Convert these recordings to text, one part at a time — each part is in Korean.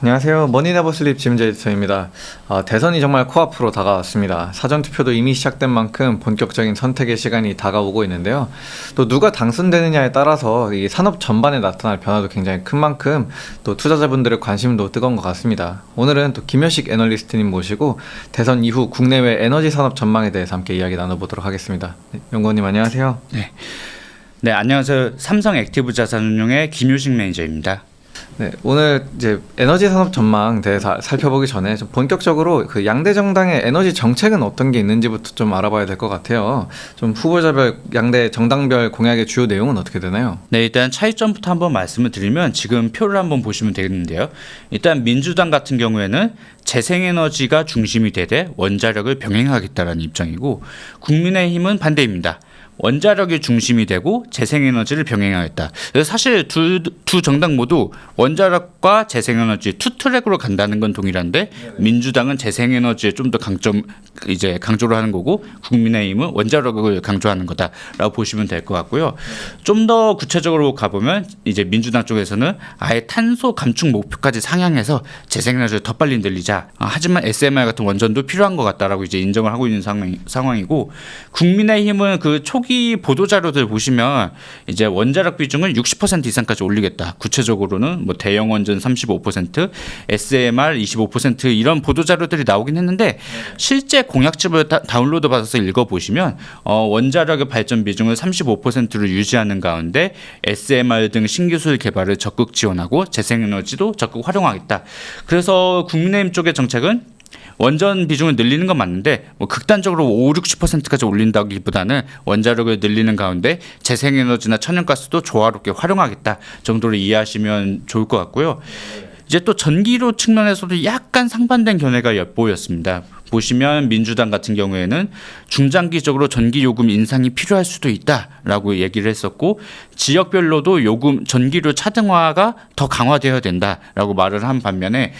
안녕하세요. 머니네버슬립 지문재 에디터입니다. 대선이 정말 코앞으로 다가왔습니다. 사전투표도 이미 시작된 만큼 본격적인 선택의 시간이 다가오고 있는데요. 또 누가 당선되느냐에 따라서 이 산업 전반에 나타날 변화도 굉장히 큰 만큼 또 투자자분들의 관심도 뜨거운 것 같습니다. 오늘은 또 김효식 애널리스트님 모시고 대선 이후 국내외 에너지 산업 전망에 대해서 함께 이야기 나눠보도록 하겠습니다. 연구원님 안녕하세요. 네, 안녕하세요. 삼성 액티브 자산운용의 김효식 매니저입니다. 네, 오늘 이제 에너지 산업 전망 대해서 살펴보기 전에 좀 본격적으로 그 양대 정당의 에너지 정책은 어떤 게 있는지부터 좀 알아봐야 될 것 같아요. 좀 후보자별 양대 정당별 공약의 주요 내용은 어떻게 되나요? 네, 일단 차이점부터 한번 말씀을 드리면 지금 표를 한번 보시면 되겠는데요. 일단 민주당 같은 경우에는 재생에너지가 중심이 되되 원자력을 병행하겠다라는 입장이고, 국민의힘은 반대입니다. 원자력이 중심이 되고 재생에너지를 병행하겠다. 그래서 사실 두 정당 모두 원자력과 재생에너지 투 트랙으로 간다는 건 동일한데, 민주당은 재생에너지에 좀 더 강조를 하는 거고, 국민의힘은 원자력을 강조하는 거다라고 보시면 될 것 같고요. 좀 더 구체적으로 가보면 이제 민주당 쪽에서는 아예 탄소 감축 목표까지 상향해서 재생에너지를 더 빨리 늘리자. 하지만 SMR 같은 원전도 필요한 것 같다라고 이제 인정을 하고 있는 상황이고, 국민의힘은 그 초기 보도 자료들 보시면 이제 원자력 비중을 60% 이상까지 올리겠다. 구체적으로는 뭐 대형 원전 35%, SMR 25% 이런 보도 자료들이 나오긴 했는데, 실제 공약집을 다운로드 받아서 읽어보시면 원자력의 발전 비중을 35%로 유지하는 가운데 SMR 등 신기술 개발을 적극 지원하고 재생에너지도 적극 활용하겠다. 그래서 국민의힘 쪽의 정책은 원전 비중을 늘리는 건 맞는데, 뭐 극단적으로 60%까지 올린다기보다는 원자력을 늘리는 가운데 재생에너지나 천연가스도 조화롭게 활용하겠다 정도로 이해하시면 좋을 것 같고요. 이제 또 전기료 측면에서도 약간 상반된 견해가 엿보였습니다. 보시면 민주당 같은 경우에는 중장기적으로 전기 요금 인상이 필요할 수도 있다라고 얘기를 했었고, 지역별로도 전기료 차등화가 더 강화되어야 된다라고 말을 한 반면에,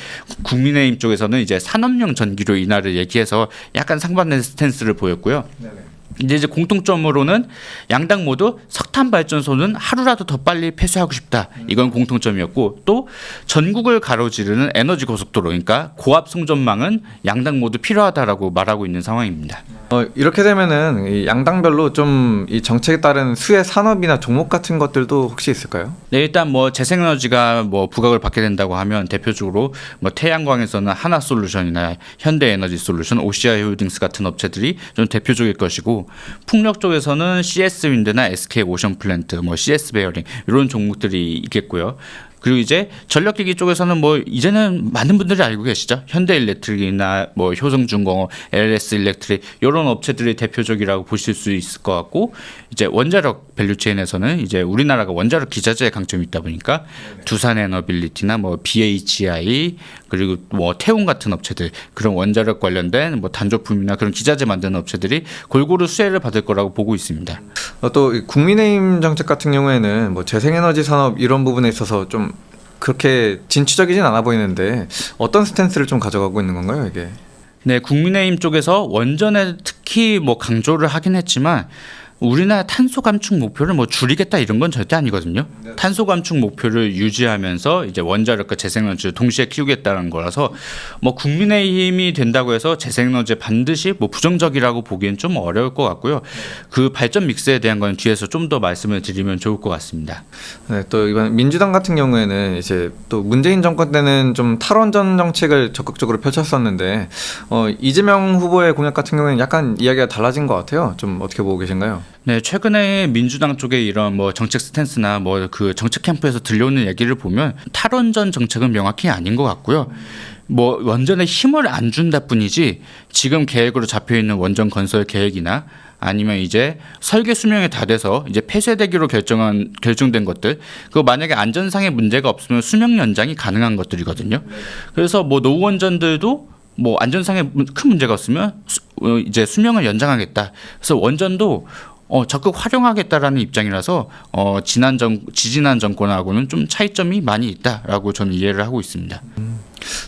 국민의힘 쪽에서는 이제 산업용 전기료 인하를 얘기해서 약간 상반된 스탠스를 보였고요. 이제 공통점으로는 양당 모두 석탄 발전소는 하루라도 더 빨리 폐쇄하고 싶다. 이건 공통점이었고, 또 전국을 가로지르는 에너지 고속도로, 그러니까 고압 송전망은 양당 모두 필요하다라고 말하고 있는 상황입니다. 이렇게 되면은 이 양당별로 좀 이 정책에 따른 수혜 산업이나 종목 같은 것들도 혹시 있을까요? 네, 일단 뭐 재생에너지가 뭐 부각을 받게 된다고 하면 대표적으로 뭐 태양광에서는 하나솔루션이나 현대에너지솔루션, OCI홀딩스 같은 업체들이 좀 대표적일 것이고, 풍력 쪽에서는 CS 윈드나 SK오션플랜트, 뭐 CS 베어링 이런 종목들이 있겠고요. 그리고 이제 전력기기 쪽에서는 뭐 이제는 많은 분들이 알고 계시죠. 현대일렉트릭이나 뭐 효성중공업, LS일렉트릭 이런 업체들이 대표적이라고 보실 수 있을 것 같고, 이제 원자력 밸류체인에서는 이제 우리나라가 원자력 기자재에 강점이 있다 보니까 두산에너빌리티나 뭐 BHI 그리고 뭐 태움 같은 업체들, 그런 원자력 관련된 뭐 단조품이나 그런 기자재 만드는 업체들이 골고루 수혜를 받을 거라고 보고 있습니다. 또 국민의힘 정책 같은 경우에는 뭐 재생에너지 산업 이런 부분에 있어서 좀 그렇게 진취적이진 않아 보이는데, 어떤 스탠스를 좀 가져가고 있는 건가요, 이게? 네, 국민의힘 쪽에서 원전에 특히 뭐 강조를 하긴 했지만, 우리나라 탄소 감축 목표를 뭐 줄이겠다 이런 건 절대 아니거든요. 탄소 감축 목표를 유지하면서 이제 원자력과 재생에너지를 동시에 키우겠다는 거라서, 뭐 국민의힘이 된다고 해서 재생에너지에 반드시 뭐 부정적이라고 보기엔 좀 어려울 것 같고요. 그 발전 믹스에 대한 건 뒤에서 좀 더 말씀을 드리면 좋을 것 같습니다. 네, 또 이번 민주당 같은 경우에는 이제 또 문재인 정권 때는 좀 탈원전 정책을 적극적으로 펼쳤었는데, 이재명 후보의 공약 같은 경우에는 약간 이야기가 달라진 것 같아요. 좀 어떻게 보고 계신가요? 네, 최근에 민주당 쪽에 이런 뭐 정책 스탠스나 뭐 그 정책 캠프에서 들려오는 얘기를 보면 탈원전 정책은 명확히 아닌 것 같고요. 뭐 원전에 힘을 안 준다 뿐이지, 지금 계획으로 잡혀 있는 원전 건설 계획이나 아니면 이제 설계 수명이 다 돼서 이제 폐쇄되기로 결정된 것들, 그거 만약에 안전상의 문제가 없으면 수명 연장이 가능한 것들이거든요. 그래서 뭐 노후 원전들도 뭐 안전상에 큰 문제가 없으면 이제 수명을 연장하겠다. 그래서 원전도 적극 활용하겠다라는 입장이라서 지지난 정권하고는 좀 차이점이 많이 있다라고 저는 이해를 하고 있습니다.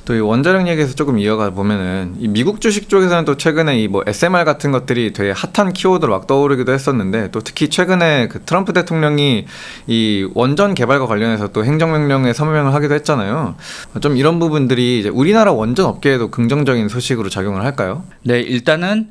또 이 원자력 얘기에서 조금 이어가 보면은 이 미국 주식 쪽에서는 또 최근에 이 뭐 SMR 같은 것들이 되게 핫한 키워드로 막 떠오르기도 했었는데, 또 특히 최근에 그 트럼프 대통령이 이 원전 개발과 관련해서 또 행정명령에 서명을 하기도 했잖아요. 좀 이런 부분들이 이제 우리나라 원전 업계에도 긍정적인 소식으로 작용을 할까요? 네, 일단은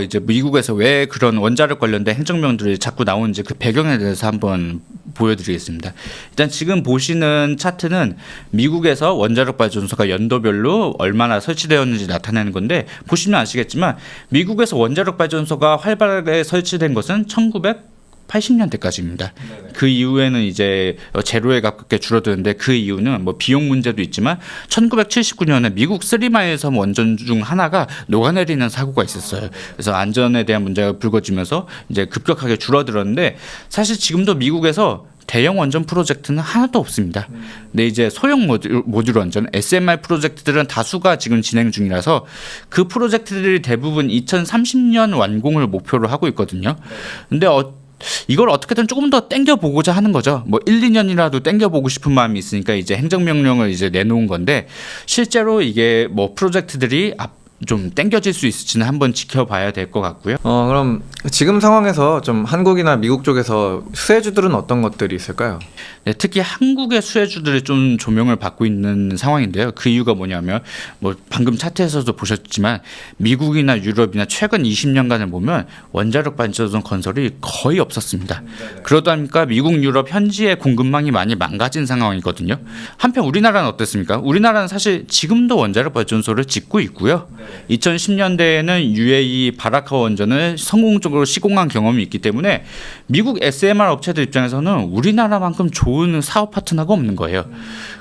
이제 미국에서 왜 그런 원자력 관련된 행정명들이 자꾸 나오는지 그 배경에 대해서 한번 보여드리겠습니다. 일단 지금 보시는 차트는 미국에서 원자력 발전소가 연도별로 얼마나 설치되었는지 나타내는 건데, 보시면 아시겠지만 미국에서 원자력 발전소가 활발하게 설치된 것은 1980년대까지입니다. 그 이후에는 이제 제로에 가깝게 줄어드는데, 그 이유는 뭐 비용 문제도 있지만 1979년에 미국 쓰리마일섬 원전 중 하나가 녹아내리는 사고가 있었어요. 그래서 안전에 대한 문제가 불거지면서 이제 급격하게 줄어들었는데, 사실 지금도 미국에서 대형 원전 프로젝트는 하나도 없습니다. 근데 이제 소형 모듈 원전 SMR 프로젝트들은 다수가 지금 진행 중이라서 그 프로젝트들이 대부분 2030년 완공을 목표로 하고 있거든요. 근데 이걸 어떻게든 조금 더 땡겨보고자 하는 거죠. 뭐 1, 2년이라도 땡겨보고 싶은 마음이 있으니까 이제 행정명령을 이제 내놓은 건데, 실제로 이게 뭐 프로젝트들이 좀 땡겨질 수 있을지는 한번 지켜봐야 될 것 같고요. 그럼 지금 상황에서 좀 한국이나 미국 쪽에서 수혜주들은 어떤 것들이 있을까요? 네, 특히 한국의 수혜주들이 좀 조명을 받고 있는 상황인데요. 그 이유가 뭐냐면, 뭐 방금 차트에서도 보셨지만 미국이나 유럽이나 최근 20년간을 보면 원자력 발전소 건설이 거의 없었습니다. 그러다 보니까 미국, 유럽 현지의 공급망이 많이 망가진 상황이거든요. 한편 우리나라는 어떻습니까? 우리나라는 사실 지금도 원자력 발전소를 짓고 있고요. 2010년대에는 UAE 바라카 원전을 성공적으로 시공한 경험이 있기 때문에 미국 SMR 업체들 입장에서는 우리나라만큼 좋은 사업 파트너가 없는 거예요.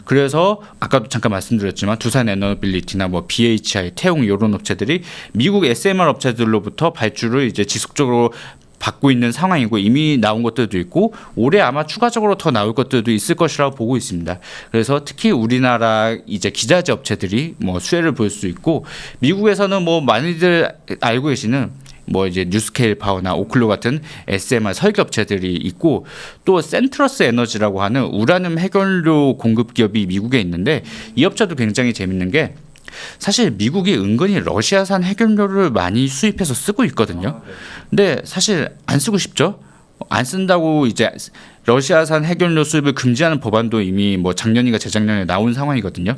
그래서 아까도 잠깐 말씀드렸지만 두산 에너빌리티나 뭐 BHI, 태용 이런 업체들이 미국 SMR 업체들로부터 발주를 이제 지속적으로 받고 있는 상황이고, 이미 나온 것들도 있고 올해 아마 추가적으로 더 나올 것들도 있을 것이라고 보고 있습니다. 그래서 특히 우리나라 이제 기자재 업체들이 뭐 수혜를 볼 수 있고, 미국에서는 뭐 많이들 알고 계시는 뭐 이제 뉴스케일 파워나 오클로 같은 SMR 설계 업체들이 있고, 또 센트러스 에너지라고 하는 우라늄 해결료 공급 기업이 미국에 있는데, 이 업체도 굉장히 재밌는 게, 사실 미국이 은근히 러시아산 해결료를 많이 수입해서 쓰고 있거든요. 근데 사실 안 쓰고 싶죠. 안 쓴다고 이제 러시아산 해결료 수입을 금지하는 법안도 이미 뭐 작년인가 재작년에 나온 상황이거든요.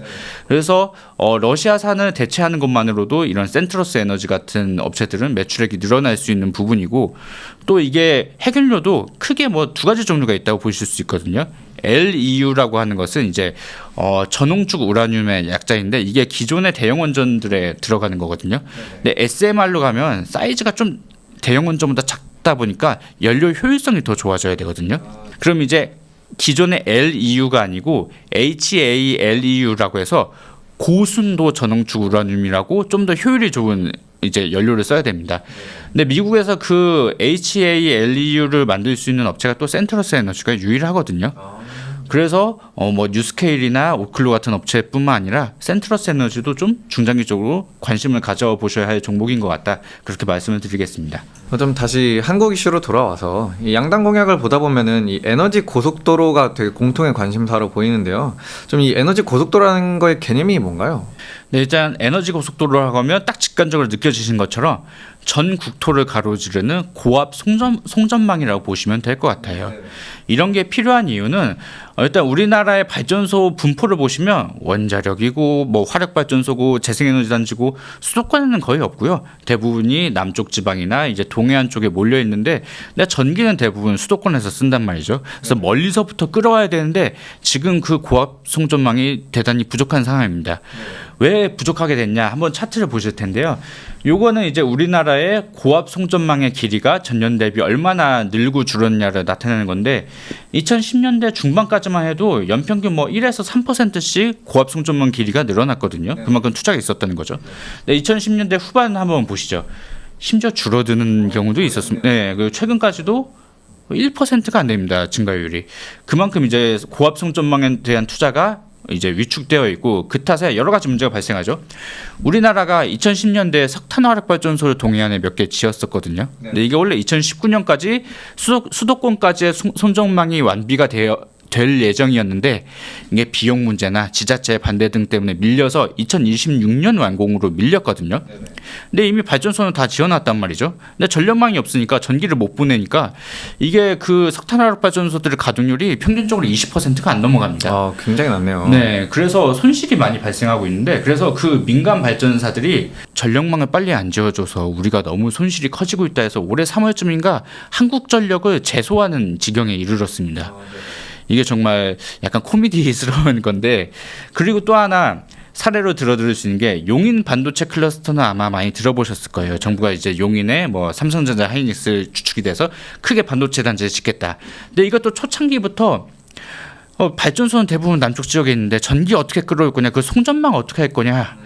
그래서 러시아산을 대체하는 것만으로도 이런 센트러스 에너지 같은 업체들은 매출액이 늘어날 수 있는 부분이고, 또 이게 해결료도 크게 뭐 두 가지 종류가 있다고 보실 수 있거든요. LEU라고 하는 것은 이제 전홍축 우라늄의 약자인데, 이게 기존의 대형 원전들에 들어가는 거거든요. 근데 SMR로 가면 사이즈가 좀 대형 원전보다 작다 보니까 연료 효율성이 더 좋아져야 되거든요. 그럼 이제 기존의 LEU가 아니고 HALEU라고 해서 고순도 전홍축 우라늄이라고 좀 더 효율이 좋은 이제 연료를 써야 됩니다. 근데 미국에서 그 HALEU를 만들 수 있는 업체가 또 센트러스 에너지가 유일하거든요. 그래서 뭐 뉴스케일이나 오클로 같은 업체뿐만 아니라 센트러스 에너지도 좀 중장기적으로 관심을 가져보셔야 할 종목인 것 같다, 그렇게 말씀을 드리겠습니다. 좀 다시 한국 이슈로 돌아와서 이 양당 공약을 보다 보면은 이 에너지 고속도로가 되게 공통의 관심사로 보이는데요. 좀 이 에너지 고속도로라는 거의 개념이 뭔가요? 네, 일단 에너지 고속도로라고 하면 딱 직관적으로 느껴지신 것처럼 전 국토를 가로지르는 고압 송전망이라고 보시면 될 것 같아요. 이런 게 필요한 이유는 일단 우리나라의 발전소 분포를 보시면 원자력이고 뭐 화력발전소고 재생에너지단지고 수도권에는 거의 없고요. 대부분이 남쪽 지방이나 이제 동해안 쪽에 몰려 있는데, 근데 전기는 대부분 수도권에서 쓴단 말이죠. 그래서 멀리서부터 끌어와야 되는데 지금 그 고압 송전망이 대단히 부족한 상황입니다. 왜 부족하게 됐냐, 한번 차트를 보실 텐데요. 요거는 이제 우리나라의 고압 송전망의 길이가 전년 대비 얼마나 늘고 줄었냐를 나타내는 건데, 2010년대 중반까지만 해도 연평균 뭐 1에서 3%씩 고압 송전망 길이가 늘어났거든요. 그만큼 투자가 있었다는 거죠. 네, 2010년대 후반 한번 보시죠. 심지어 줄어드는 경우도 있었습니다. 네, 그리고 최근까지도 1%가 안 됩니다, 증가율이. 그만큼 이제 고압 송전망에 대한 투자가 이제 위축되어 있고, 그 탓에 여러 가지 문제가 발생하죠. 우리나라가 2010년대에 석탄 화력 발전소를 동해안에 몇 개 지었었거든요. 근데 이게 원래 2019년까지 수도권까지의 송전망이 완비가 될 예정이었는데 이게 비용 문제나 지자체 반대 등 때문에 밀려서 2026년 완공으로 밀렸거든요. 근데 이미 발전소는 다 지어놨단 말이죠. 근데 전력망이 없으니까 전기를 못 보내니까 이게 그 석탄 화력 발전소들의 가동률이 평균적으로 20%가 안 넘어갑니다. 아, 굉장히 낮네요. 네, 그래서 손실이 많이 발생하고 있는데 그래서 그 민간 발전사들이 전력망을 빨리 안 지어줘서 우리가 너무 손실이 커지고 있다 해서 올해 3월쯤인가 한국전력을 제소하는 지경에 이르렀습니다. 이게 정말 약간 코미디스러운 건데 그리고 또 하나 사례로 들어드릴 수 있는 게 용인 반도체 클러스터는 아마 많이 들어보셨을 거예요. 정부가 이제 용인에 뭐 삼성전자, 하이닉스 주축이 돼서 크게 반도체 단지를 짓겠다. 근데 이것도 초창기부터 발전소는 대부분 남쪽 지역에 있는데 전기 어떻게 끌어올 거냐, 그 송전망 어떻게 할 거냐.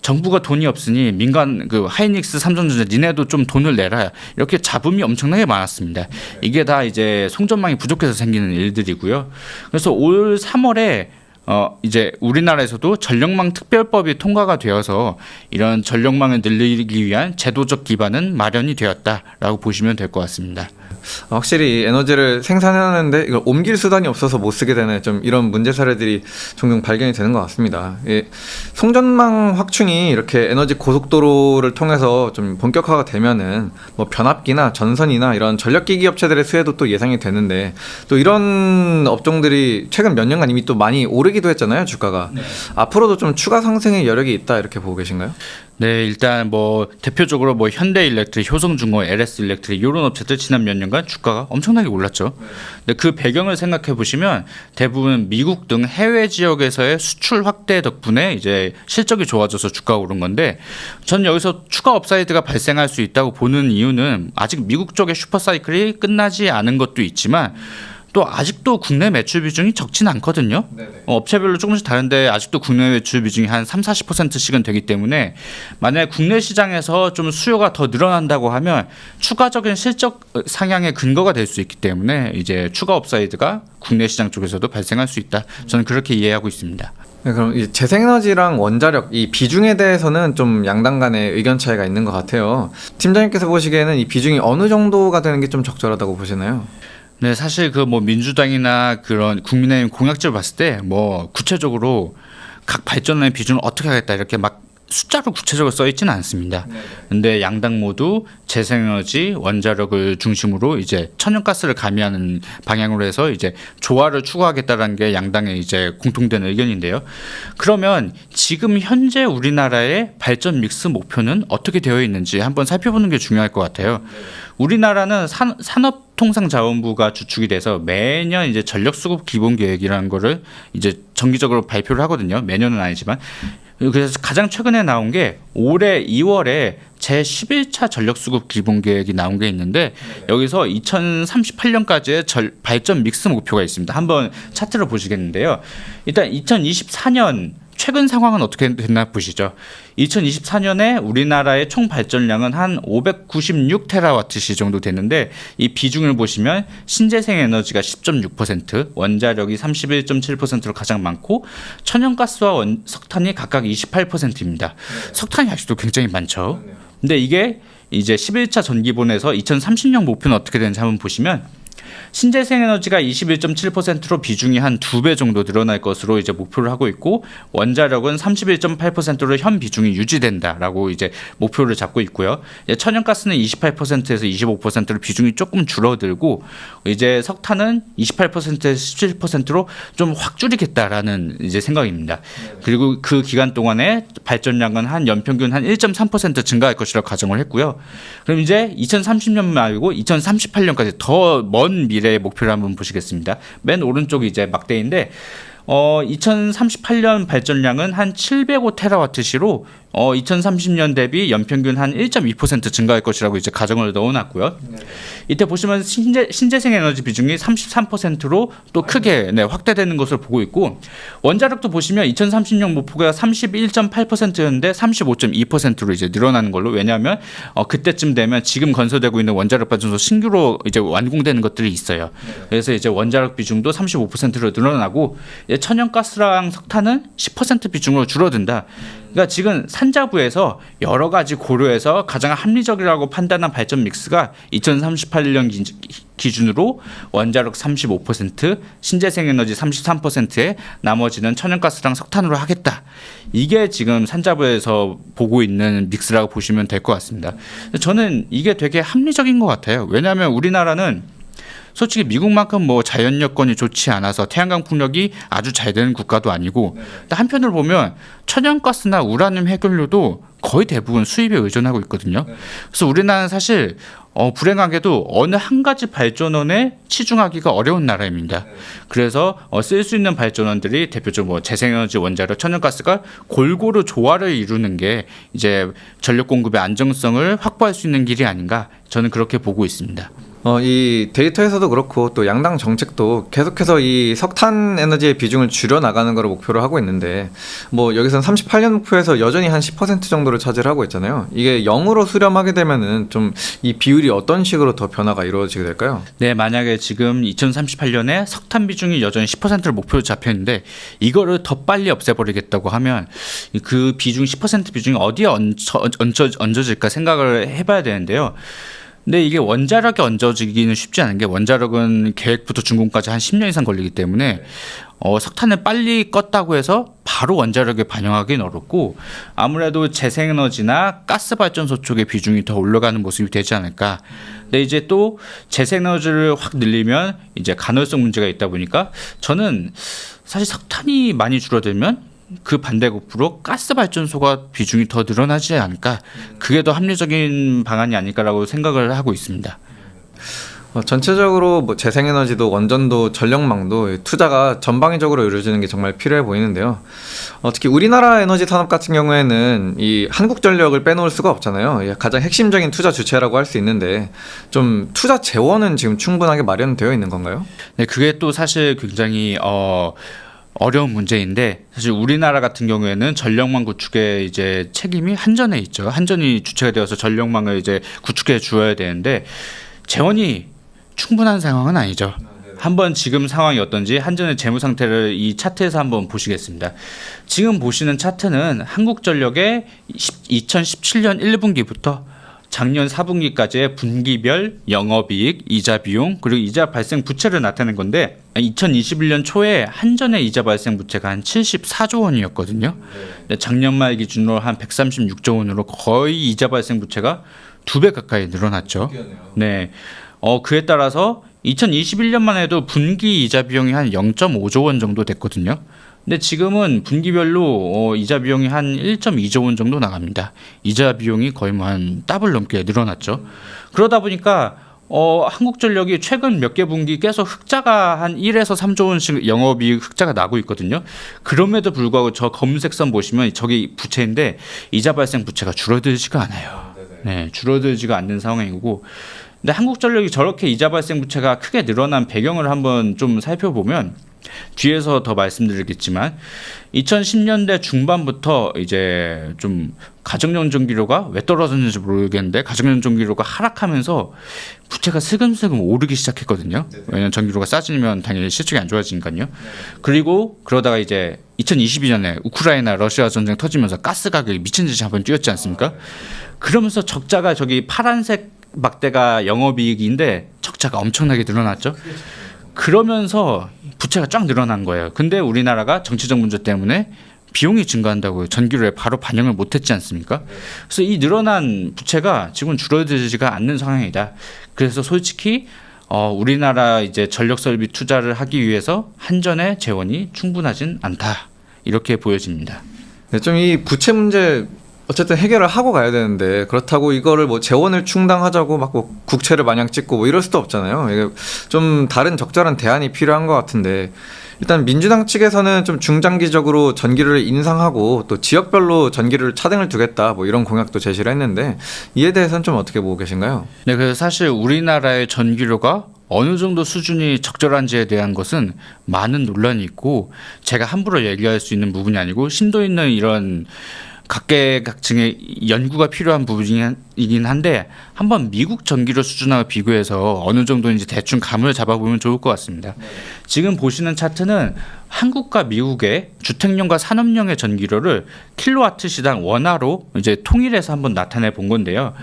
정부가 돈이 없으니 민간 그 하이닉스, 삼성전자 니네도 좀 돈을 내라. 이렇게 잡음이 엄청나게 많았습니다. 이게 다 이제 송전망이 부족해서 생기는 일들이고요. 그래서 올 3월에 이제 우리나라에서도 전력망 특별법이 통과가 되어서 이런 전력망을 늘리기 위한 제도적 기반은 마련이 되었다라고 보시면 될 것 같습니다. 확실히 에너지를 생산하는데 이걸 옮길 수단이 없어서 못 쓰게 되는 좀 이런 문제 사례들이 종종 발견이 되는 것 같습니다. 송전망 확충이 이렇게 에너지 고속도로를 통해서 좀 본격화가 되면은 뭐 변압기나 전선이나 이런 전력기기 업체들의 수혜도 또 예상이 되는데 또 이런 업종들이 최근 몇 년간 이미 또 많이 오르기도 했잖아요, 주가가. 네. 앞으로도 좀 추가 상승의 여력이 있다 이렇게 보고 계신가요? 네, 일단 뭐 대표적으로 뭐 현대일렉트릭, 효성중공, LS일렉트릭 이런 업체들 지난 몇 년간 주가가 엄청나게 올랐죠. 근데 그 배경을 생각해 보시면 대부분 미국 등 해외 지역에서의 수출 확대 덕분에 이제 실적이 좋아져서 주가가 오른 건데, 전 여기서 추가 업사이드가 발생할 수 있다고 보는 이유는 아직 미국 쪽의 슈퍼사이클이 끝나지 않은 것도 있지만 또 아직도 국내 매출 비중이 적진 않거든요. 업체별로 조금씩 다른데 아직도 국내 매출 비중이 한 30-40%씩은 되기 때문에 만약에 국내 시장에서 좀 수요가 더 늘어난다고 하면 추가적인 실적 상향의 근거가 될 수 있기 때문에 이제 추가 업사이드가 국내 시장 쪽에서도 발생할 수 있다. 저는 그렇게 이해하고 있습니다. 네, 그럼 이 재생에너지랑 원자력 이 비중에 대해서는 좀 양당 간의 의견 차이가 있는 것 같아요. 팀장님께서 보시기에는 이 비중이 어느 정도가 되는 게 좀 적절하다고 보시나요? 네, 사실 그 뭐 민주당이나 그런 국민의힘 공약집을 봤을 때 뭐 구체적으로 각 발전의 비중을 어떻게 하겠다 이렇게 막 숫자로 구체적으로 써 있지는 않습니다. 근데 양당 모두 재생에너지, 원자력을 중심으로 이제 천연가스를 가미하는 방향으로 해서 이제 조화를 추구하겠다라는 게 양당의 이제 공통된 의견인데요. 그러면 지금 현재 우리나라의 발전 믹스 목표는 어떻게 되어 있는지 한번 살펴보는 게 중요할 것 같아요. 우리나라는 산업통상자원부가 주축이 돼서 매년 이제 전력수급 기본계획이라는 거를 이제 정기적으로 발표를 하거든요. 매년은 아니지만. 그래서 가장 최근에 나온 게 올해 2월에 제11차 전력수급 기본계획이 나온 게 있는데 여기서 2038년까지의 발전 믹스 목표가 있습니다. 한번 차트를 보시겠는데요. 일단 2024년 최근 상황은 어떻게 됐나 보시죠. 2024년에 우리나라의 총 발전량은 한 596테라와트시 정도 되는데 이 비중을 보시면 신재생 에너지가 10.6%, 원자력이 31.7%로 가장 많고 천연가스와 석탄이 각각 28%입니다. 석탄이 아직도 굉장히 많죠. 근데 이게 이제 11차 전기본에서 2030년 목표는 어떻게 되는지 한번 보시면 신재생에너지가 21.7%로 비중이 한 2배 정도 늘어날 것으로 이제 목표를 하고 있고 원자력은 31.8%로 현 비중이 유지된다라고 이제 목표를 잡고 있고요. 천연가스는 28%에서 25%로 비중이 조금 줄어들고 이제 석탄은 28%에서 17%로 좀 확 줄이겠다라는 이제 생각입니다. 그리고 그 기간 동안에 발전량은 한 연평균 한 1.3% 증가할 것이라고 가정을 했고요. 그럼 이제 2030년 말고 2038년까지 더 먼 미래의 목표를 한번 보시겠습니다. 맨 오른쪽이 이제 막대인데 2038년 발전량은 한 705테라와트시로 2030년 대비 연평균 한 1.2% 증가할 것이라고 이제 가정을 넣어놨고요. 이때 보시면 신재생 에너지 비중이 33%로 또 크게 확대되는 것을 보고 있고 원자력도 보시면 2030년 목표가 31.8%였는데 35.2%로 이제 늘어나는 걸로 왜냐하면 그때쯤 되면 지금 건설되고 있는 원자력 발전소 신규로 이제 완공되는 것들이 있어요. 그래서 이제 원자력 비중도 35%로 늘어나고 천연가스랑 석탄은 10% 비중으로 줄어든다. 그러니까 지금 산자부에서 여러 가지 고려해서 가장 합리적이라고 판단한 발전 믹스가 2038년 기준으로 원자력 35%, 신재생 에너지 33%에 나머지는 천연가스랑 석탄으로 하겠다. 이게 지금 산자부에서 보고 있는 믹스라고 보시면 될 것 같습니다. 저는 이게 되게 합리적인 것 같아요. 왜냐하면 우리나라는 솔직히 미국만큼 뭐 자연 여건이 좋지 않아서 태양광 풍력이 아주 잘 되는 국가도 아니고, 한편으로 보면 천연가스나 우라늄 해결료도 거의 대부분 수입에 의존하고 있거든요. 그래서 우리나라는 사실 불행하게도 어느 한 가지 발전원에 치중하기가 어려운 나라입니다. 그래서 쓸 수 있는 발전원들이 대표적으로 뭐 재생에너지, 원자력, 천연가스가 골고루 조화를 이루는 게 이제 전력 공급의 안정성을 확보할 수 있는 길이 아닌가, 저는 그렇게 보고 있습니다. 이 데이터에서도 그렇고 또 양당 정책도 계속해서 이 석탄 에너지의 비중을 줄여 나가는 거를 목표로 하고 있는데, 뭐 여기서는 38년 목표에서 여전히 한 10% 정도를 차지하고 있잖아요. 이게 0으로 수렴하게 되면은 좀 이 비율이 어떤 식으로 더 변화가 이루어지게 될까요? 네, 만약에 지금 2038년에 석탄 비중이 여전히 10%를 목표로 잡혀 있는데 이거를 더 빨리 없애버리겠다고 하면 그 비중 10% 비중이 어디에 얹어질까 생각을 해봐야 되는데요. 근데 이게 원자력에 얹어지기는 쉽지 않은 게, 원자력은 계획부터 준공까지 한 10년 이상 걸리기 때문에 석탄을 빨리 껐다고 해서 바로 원자력에 반영하기는 어렵고, 아무래도 재생에너지나 가스발전소 쪽의 비중이 더 올라가는 모습이 되지 않을까. 근데 이제 또 재생에너지를 확 늘리면 이제 간헐성 문제가 있다 보니까, 저는 사실 석탄이 많이 줄어들면 그 반대급부로 가스발전소가 비중이 더 늘어나지 않을까, 그게 더 합리적인 방안이 아닐까라고 생각을 하고 있습니다. 전체적으로 뭐 재생에너지도 원전도 전력망도 투자가 전방위적으로 이루어지는 게 정말 필요해 보이는데요. 특히 우리나라 에너지 산업 같은 경우에는 이 한국전력을 빼놓을 수가 없잖아요. 가장 핵심적인 투자 주체라고 할 수 있는데, 좀 투자 재원은 지금 충분하게 마련되어 있는 건가요? 네, 그게 또 사실 굉장히 어려운 문제인데, 사실 우리나라 같은 경우에는 전력망 구축의 이제 책임이 한전에 있죠. 한전이 주체가 되어서 전력망을 이제 구축해 주어야 되는데 재원이 충분한 상황은 아니죠. 한번 지금 상황이 어떤지 한전의 재무 상태를 이 차트에서 한번 보시겠습니다. 지금 보시는 차트는 한국전력의 2017년 1분기부터 작년 4분기까지의 분기별 영업이익, 이자 비용, 그리고 이자 발생 부채를 나타낸 건데, 2021년 초에 한전의 이자 발생 부채가 한 74조 원이었거든요. 작년 말 기준으로 한 136조 원으로 거의 이자 발생 부채가 2배 가까이 늘어났죠. 네. 그에 따라서 2021년만 해도 분기 이자 비용이 한 0.5조 원 정도 됐거든요. 근데 지금은 분기별로 이자 비용이 한 1.2조 원 정도 나갑니다. 이자 비용이 거의 뭐 한 더블 넘게 늘어났죠. 그러다 보니까 한국전력이 최근 몇 개 분기 계속 흑자가 한 1에서 3조 원씩 영업이익 흑자가 나고 있거든요. 그럼에도 불구하고 저 검은색 선 보시면 저기 부채인데 이자 발생 부채가 줄어들지가 않아요. 네, 줄어들지가 않는 상황이고, 근데 한국전력이 저렇게 이자 발생 부채가 크게 늘어난 배경을 한번 좀 살펴보면, 뒤에서 더 말씀드리겠지만 2010년대 중반부터 이제 좀 가정용 전기료가 왜 떨어졌는지 모르겠는데 가정용 전기료가 하락하면서 부채가 슬금슬금 오르기 시작했거든요. 왜냐하면 전기료가 싸지면 당연히 실적이 안 좋아지니까요. 그리고 그러다가 이제 2022년에 우크라이나 러시아 전쟁 터지면서 가스 가격이 미친 듯이 한번 뛰었지 않습니까? 그러면서 적자가 저기 파란색 막대가 영업이익인데 적자가 엄청나게 늘어났죠. 그러면서 부채가 쫙 늘어난 거예요. 근데 우리나라가 정치적 문제 때문에 비용이 증가한다고 전기료에 바로 반영을 못했지 않습니까? 그래서 이 늘어난 부채가 지금 줄어들지가 않는 상황이다. 그래서 솔직히 우리나라 이제 전력 설비 투자를 하기 위해서 한전의 재원이 충분하진 않다, 이렇게 보여집니다. 네, 좀 이 부채 문제 어쨌든 해결을 하고 가야 되는데, 그렇다고 이거를 뭐 재원을 충당하자고 막 뭐 국채를 마냥 찍고 뭐 이럴 수도 없잖아요. 이게 좀 다른 적절한 대안이 필요한 것 같은데, 일단 민주당 측에서는 좀 중장기적으로 전기료를 인상하고 또 지역별로 전기료를 차등을 두겠다, 뭐 이런 공약도 제시를 했는데, 이에 대해서는 좀 어떻게 보고 계신가요? 네, 그래서 사실 우리나라의 전기료가 어느 정도 수준이 적절한지에 대한 것은 많은 논란이 있고, 제가 함부로 얘기할 수 있는 부분이 아니고 심도 있는 이런 각계각층의 연구가 필요한 부분이긴 한데 한번 미국 전기료 수준하고 비교해서 어느 정도인지 대충 감을 잡아보면 좋을 것 같습니다. 지금 보시는 차트는 한국과 미국의 주택용과 산업용의 전기료를 킬로와트 시당 원화로 이제 통일해서 한번 나타내 본 건데요.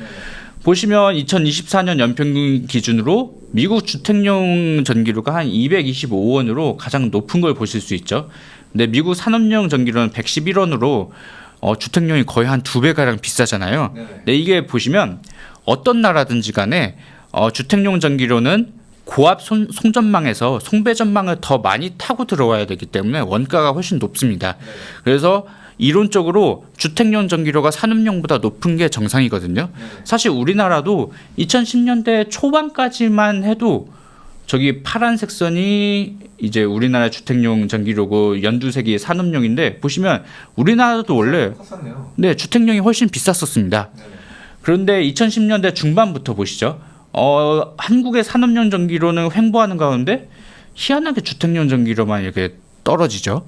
보시면 2024년 연평균 기준으로 미국 주택용 전기료가 한 225원으로 가장 높은 걸 보실 수 있죠. 근데 미국 산업용 전기료는 111원으로 주택용이 거의 한 2배가량 비싸잖아요. 근데 이게 보시면 어떤 나라든지 간에 주택용 전기료는 고압 송전망에서 송배전망을 더 많이 타고 들어와야 되기 때문에 원가가 훨씬 높습니다. 그래서 이론적으로 주택용 전기료가 산업용보다 높은 게 정상이거든요. 사실 우리나라도 2010년대 초반까지만 해도 저기 파란색 선이 이제 우리나라 주택용 전기료고 연두색이 산업용인데 보시면 우리나라도 원래 네, 주택용이 훨씬 비쌌었습니다. 그런데 2010년대 중반부터 보시죠. 한국의 산업용 전기료는 횡보하는 가운데 희한하게 주택용 전기료만 이렇게 떨어지죠.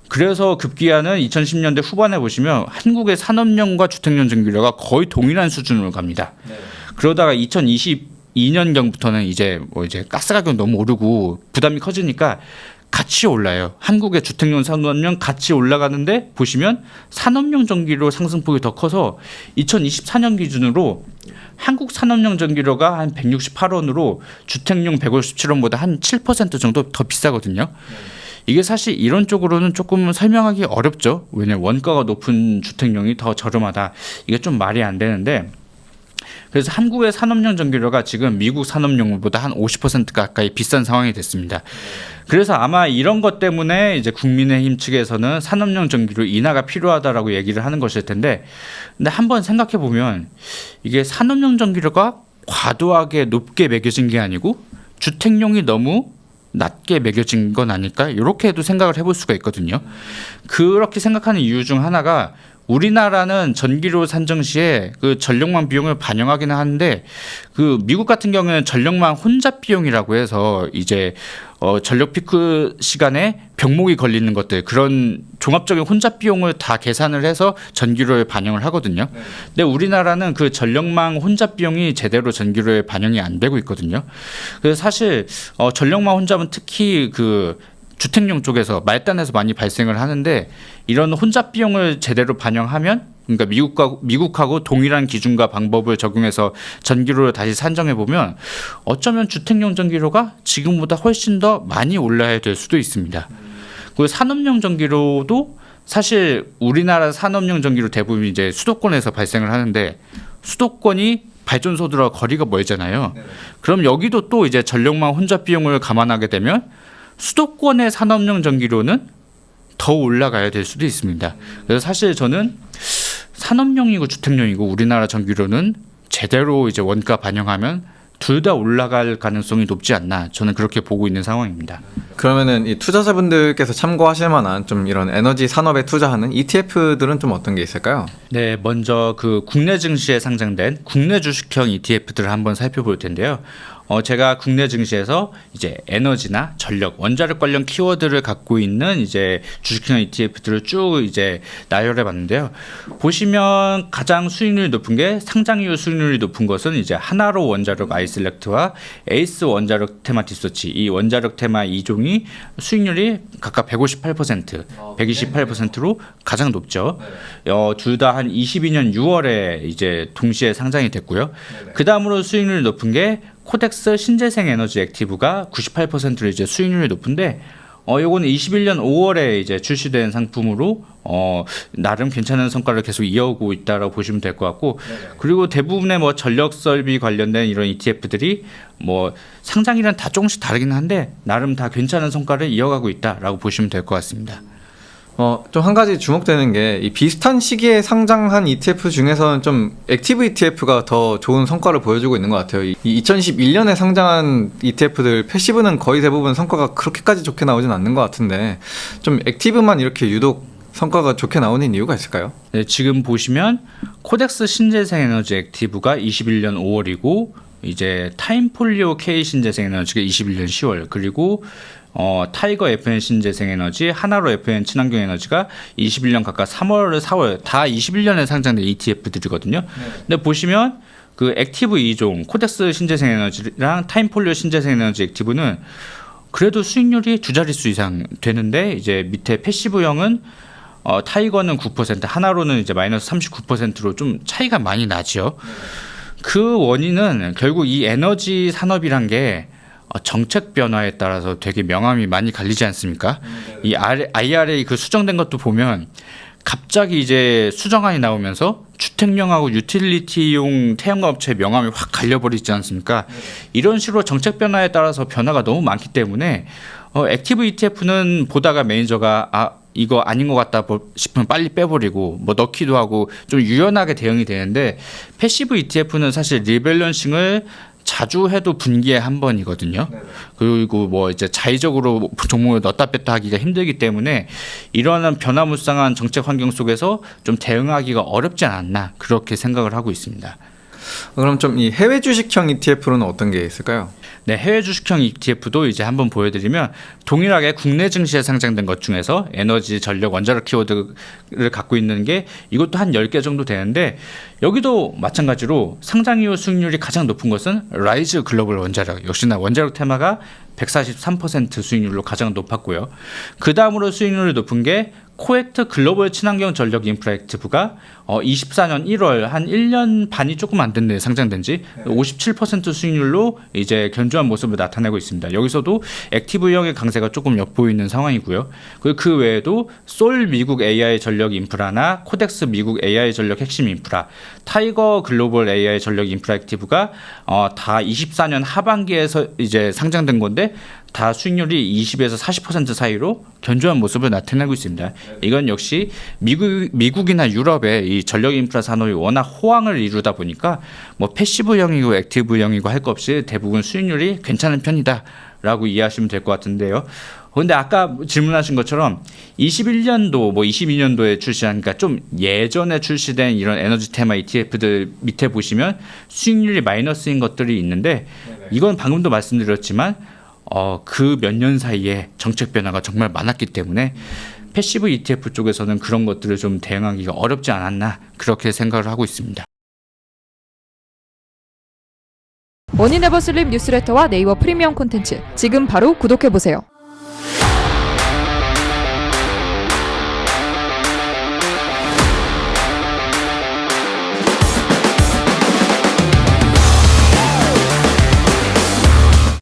그래서 급기야는 2010년대 후반에 보시면 한국의 산업용과 주택용 전기료가 거의 동일한 수준으로 갑니다. 그러다가 2022년경부터는 이제 가스 가격 너무 오르고 부담이 커지니까 같이 올라요. 한국의 주택용, 산업용 같이 올라가는데 보시면 산업용 전기료 상승폭이 더 커서 2024년 기준으로 한국 산업용 전기료가 한 168원으로 주택용 157원보다 한 7% 정도 더 비싸거든요. 이게 사실 이론적으로는 조금 설명하기 어렵죠. 왜냐하면 원가가 높은 주택용이 더 저렴하다. 이게 좀 말이 안 되는데 그래서 한국의 산업용 전기료가 지금 미국 산업용보다 한 50% 가까이 비싼 상황이 됐습니다. 그래서 아마 이런 것 때문에 이제 국민의힘 측에서는 산업용 전기료 인하가 필요하다라고 얘기를 하는 것일 텐데, 근데 한번 생각해 보면 이게 산업용 전기료가 과도하게 높게 매겨진 게 아니고 주택용이 너무 낮게 매겨진 건 아닐까? 이렇게 해도 생각을 해볼 수가 있거든요. 그렇게 생각하는 이유 중 하나가 우리나라는 전기료 산정 시에 그 전력망 비용을 반영하기는 하는데 그 미국 같은 경우에는 전력망 혼잡 비용이라고 해서 이제 전력 피크 시간에 병목이 걸리는 것들 그런 종합적인 혼잡 비용을 다 계산을 해서 전기료에 반영을 하거든요. 근데 우리나라는 그 전력망 혼잡 비용이 제대로 전기료에 반영이 안 되고 있거든요. 그래서 사실 전력망 혼잡은 특히 그 주택용 쪽에서 말단에서 많이 발생을 하는데 이런 혼잡 비용을 제대로 반영하면 그러니까 미국하고 동일한 기준과 방법을 적용해서 전기료를 다시 산정해 보면 어쩌면 주택용 전기료가 지금보다 훨씬 더 많이 올라야 될 수도 있습니다. 그리고 산업용 전기료도 사실 우리나라 산업용 전기료 대부분 이제 수도권에서 발생을 하는데 수도권이 발전소들과 거리가 멀잖아요. 그럼 여기도 또 이제 전력망 혼잡 비용을 감안하게 되면 수도권의 산업용 전기료는 더 올라가야 될 수도 있습니다. 그래서 사실 저는 산업용이고 주택용이고 우리나라 전기료는 제대로 이제 원가 반영하면 둘 다 올라갈 가능성이 높지 않나 저는 그렇게 보고 있는 상황입니다. 그러면은 이 투자자분들께서 참고하실 만한 좀 이런 에너지 산업에 투자하는 ETF들은 좀 어떤 게 있을까요? 네, 먼저 그 국내 증시에 상장된 국내 주식형 ETF들을 한번 살펴볼 텐데요. 제가 국내 증시에서 이제 에너지나 전력, 원자력 관련 키워드를 갖고 있는 이제 주식형 ETF들을 쭉 이제 나열해 봤는데요. 보시면 가장 수익률이 높은 게 상장 이후 수익률이 높은 것은 이제 하나로 원자력 아이셀렉트와 에이스 원자력 테마 디서치 이 원자력 테마 2종이 수익률이 각각 158%, 128%로 가장 높죠. 둘 다 한 22년 6월에 이제 동시에 상장이 됐고요. 그 다음으로 수익률이 높은 게 코덱스 신재생 에너지 액티브가 98%로 이제 수익률이 높은데 요거는 21년 5월에 이제 출시된 상품으로 나름 괜찮은 성과를 계속 이어오고 있다라고 보시면 될 것 같고 그리고 대부분의 뭐 전력 설비 관련된 이런 ETF들이 뭐 상장이랑 다 조금씩 다르긴 한데 나름 다 괜찮은 성과를 이어가고 있다라고 보시면 될 것 같습니다. 좀 한 가지 주목되는 게 이 비슷한 시기에 상장한 ETF 중에서는 좀 액티브 ETF가 더 좋은 성과를 보여주고 있는 것 같아요. 이 2011년에 상장한 ETF들 패시브는 거의 대부분 성과가 그렇게까지 좋게 나오진 않는 것 같은데 좀 액티브만 이렇게 유독 성과가 좋게 나오는 이유가 있을까요? 네, 지금 보시면 코덱스 신재생 에너지 액티브가 21년 5월이고 이제 타임폴리오 K 신재생에너지가 21년 10월 그리고 타이거 FN 신재생에너지, 하나로 FN 친환경에너지가 21년 각각 3월, 4월 다 21년에 상장된 ETF들이거든요. 근데 보시면 그 액티브 2종 코덱스 신재생에너지랑 타임폴리오 신재생에너지 액티브는 그래도 수익률이 두 자릿수 이상 되는데 이제 밑에 패시브형은 타이거는 9%, 하나로는 이제 마이너스 39%로 좀 차이가 많이 나죠. 그 원인은 결국 이 에너지 산업이란 게 정책 변화에 따라서 되게 명암이 많이 갈리지 않습니까? 이 IRA 그 수정된 것도 보면 갑자기 이제 수정안이 나오면서 주택용하고 유틸리티용 태양광 업체 명암이 확 갈려버리지 않습니까? 이런 식으로 정책 변화에 따라서 변화가 너무 많기 때문에 액티브 ETF는 보다가 매니저가 이거 아닌 것 같다 싶으면 빨리 빼버리고 뭐 넣기도 하고 좀 유연하게 대응이 되는데, 패시브 ETF는 사실 리밸런싱을 자주 해도 분기에 한 번이거든요. 그리고 뭐 이제 자의적으로 종목을 넣었다 뺐다 하기가 힘들기 때문에 이러한 변화무쌍한 정책 환경 속에서 좀 대응하기가 어렵지 않았나 그렇게 생각을 하고 있습니다. 그럼 좀 이 해외 주식형 ETF로는 어떤 게 있을까요? 네, 해외 주식형 ETF도 이제 한번 보여드리면 동일하게 국내 증시에 상장된 것 중에서 에너지, 전력, 원자력 키워드를 갖고 있는 게 이것도 한 10개 정도 되는데, 여기도 마찬가지로 상장 이후 수익률이 가장 높은 것은 라이즈 글로벌 원자력, 역시나 원자력 테마가 143% 수익률로 가장 높았고요. 그 다음으로 수익률이 높은 게 코액트 글로벌 친환경 전력 인프라 액티브가 24년 1월 한 1년 반이 조금 안 됐네요. 상장된 지 57% 수익률로 이제 견조한 모습을 나타내고 있습니다. 여기서도 액티브형의 강세가 조금 엿보이는 상황이고요. 그리고 그 외에도 솔 미국 AI 전력 인프라나 코덱스 미국 AI 전력 핵심 인프라, 타이거 글로벌 AI 전력 인프라 액티브가 다 24년 하반기에서 이제 상장된 건데 다 수익률이 20에서 40% 사이로 견조한 모습을 나타내고 있습니다. 이건 역시 미국이나 유럽의 이 전력 인프라 산업이 워낙 호황을 이루다 보니까 뭐 패시브형이고 액티브형이고 할 것 없이 대부분 수익률이 괜찮은 편이다라고 이해하시면 될 것 같은데요. 그런데 아까 질문하신 것처럼 21년도 뭐 22년도에 출시한, 그러니까 좀 예전에 출시된 이런 에너지 테마 ETF들 밑에 보시면 수익률이 마이너스인 것들이 있는데, 이건 방금도 말씀드렸지만 그 몇 년 사이에 정책 변화가 정말 많았기 때문에 패시브 ETF 쪽에서는 그런 것들을 좀 대응하기가 어렵지 않았나 그렇게 생각을 하고 있습니다. 머니네버슬립 뉴스레터와 네이버 프리미엄 콘텐츠 지금 바로 구독해보세요.